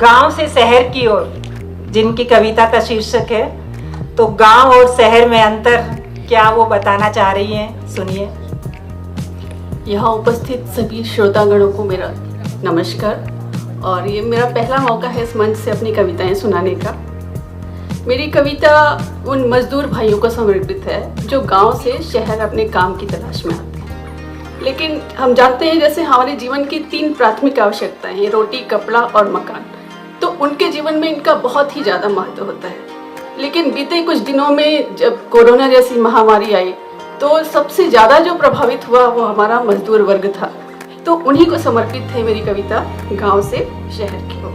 गांव से शहर की ओर, जिनकी कविता का शीर्षक है। तो गांव और शहर में अंतर क्या वो बताना चाह रही हैं, सुनिए। यहाँ उपस्थित सभी श्रोतागणों को मेरा नमस्कार। और ये मेरा पहला मौका है इस मंच से अपनी कविताएं सुनाने का। मेरी कविता उन मजदूर भाइयों को समर्पित है जो गांव से शहर अपने काम की तलाश में आते हैं। लेकिन हम जानते हैं जैसे हमारे जीवन की 3 प्राथमिक आवश्यकताएं हैं, रोटी, कपड़ा और मकान, तो उनके जीवन में इनका बहुत ही ज़्यादा महत्व होता है। लेकिन बीते कुछ दिनों में जब कोरोना जैसी महामारी आई तो सबसे ज़्यादा जो प्रभावित हुआ वो हमारा मजदूर वर्ग था। तो उन्हीं को समर्पित है मेरी कविता गांव से शहर की ओर।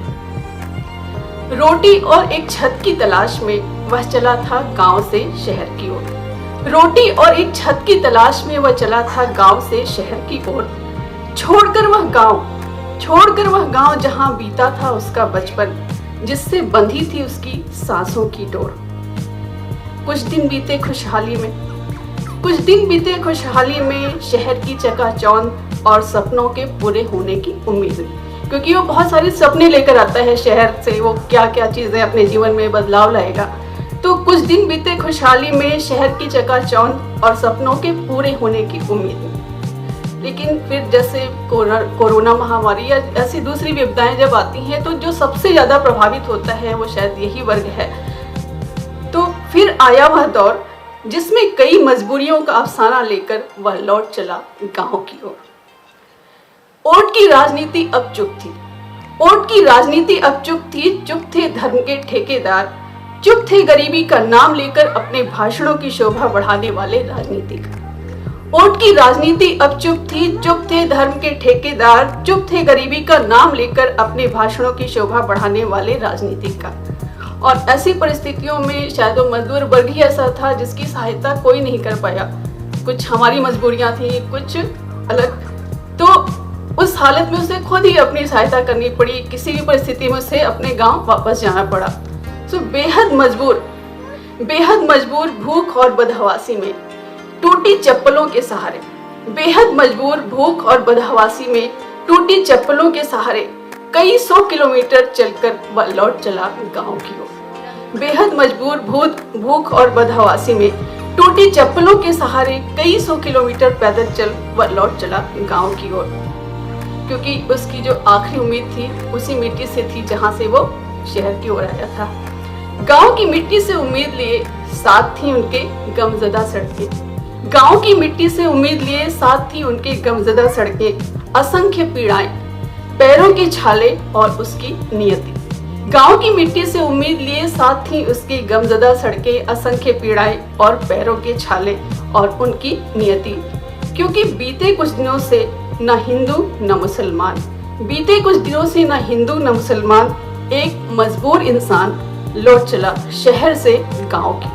रोटी और एक छत की तलाश में वह चला था गांव से शहर की ओर। रोटी और एक छत की तलाश में वह चला था गांव से शहर की ओर। छोड़कर वह गांव जहां बीता था उसका बचपन, जिससे बंधी थी उसकी सांसों की डोर। कुछ दिन बीते खुशहाली में शहर की चकाचौंध और सपनों के पूरे होने की उम्मीद, क्योंकि वो बहुत सारे सपने लेकर आता है शहर से, वो क्या क्या चीजें अपने जीवन में बदलाव लाएगा। तो कुछ दिन बीते खुशहाली में शहर की चकाचौंध और सपनों के पूरे होने की उम्मीद। लेकिन फिर जैसे कोरोना महामारी या ऐसी दूसरी विपदाएं जब आती हैं तो जो सबसे ज्यादा प्रभावित होता है वो शायद यही वर्ग है। तो फिर आया वह दौर जिसमें कई मजबूरियों का अफसाना लेकर वह लौट चला गांव की ओर। ओट की राजनीति अब चुप थी, चुप थे धर्म के ठेकेदार, चुप थे गरीबी का नाम लेकर अपने भाषणों की शोभा बढ़ाने वाले राजनीतिक। ओट की राजनीति अब चुप थी, चुप थे धर्म के ठेकेदार, चुप थे गरीबी का नाम लेकर अपने भाषणों की शोभा बढ़ाने वाले राजनीतिक का। और ऐसी परिस्थितियों में शायद वो मजदूर वर्ग ही ऐसा था जिसकी सहायता कोई नहीं कर पाया। कुछ हमारी मजबूरियां थी, कुछ अलग। तो उस हालत में उसे खुद ही अपनी सहायता करनी पड़ी। किसी भी परिस्थिति में उसे अपने गांव वापस जाना पड़ा। तो बेहद मजबूर भूख और बदहवासी में टूटी चप्पलों के सहारे, टूटी चप्पलों के सहारे कई 100 किलोमीटर चलकर वह लौट चला गांव की ओर। बेहद मजबूर भूख और बदहवासी में टूटी चप्पलों के सहारे कई 100 किलोमीटर पैदल चल वह लौट चला गांव की ओर, क्योंकि उसकी जो आखिरी उम्मीद थी उसी मिट्टी से थी जहां से वो शहर की ओर आया था। गांव की मिट्टी से उम्मीद लिए साथ थी उनके गमज़दा सड़कें। गांव की मिट्टी से उम्मीद लिए साथ थी उनके गमज़दा सड़कें, असंख्य पीड़ाएं, पैरों के छाले और उसकी नियति। गांव की मिट्टी से उम्मीद लिए साथ थी उसकी गमज़दा सड़कें, असंख्य पीड़ाएं और पैरों के छाले और उनकी नियति। क्योंकि बीते कुछ दिनों से न हिंदू न मुसलमान, एक मजबूर इंसान लौट चला शहर से गांव की।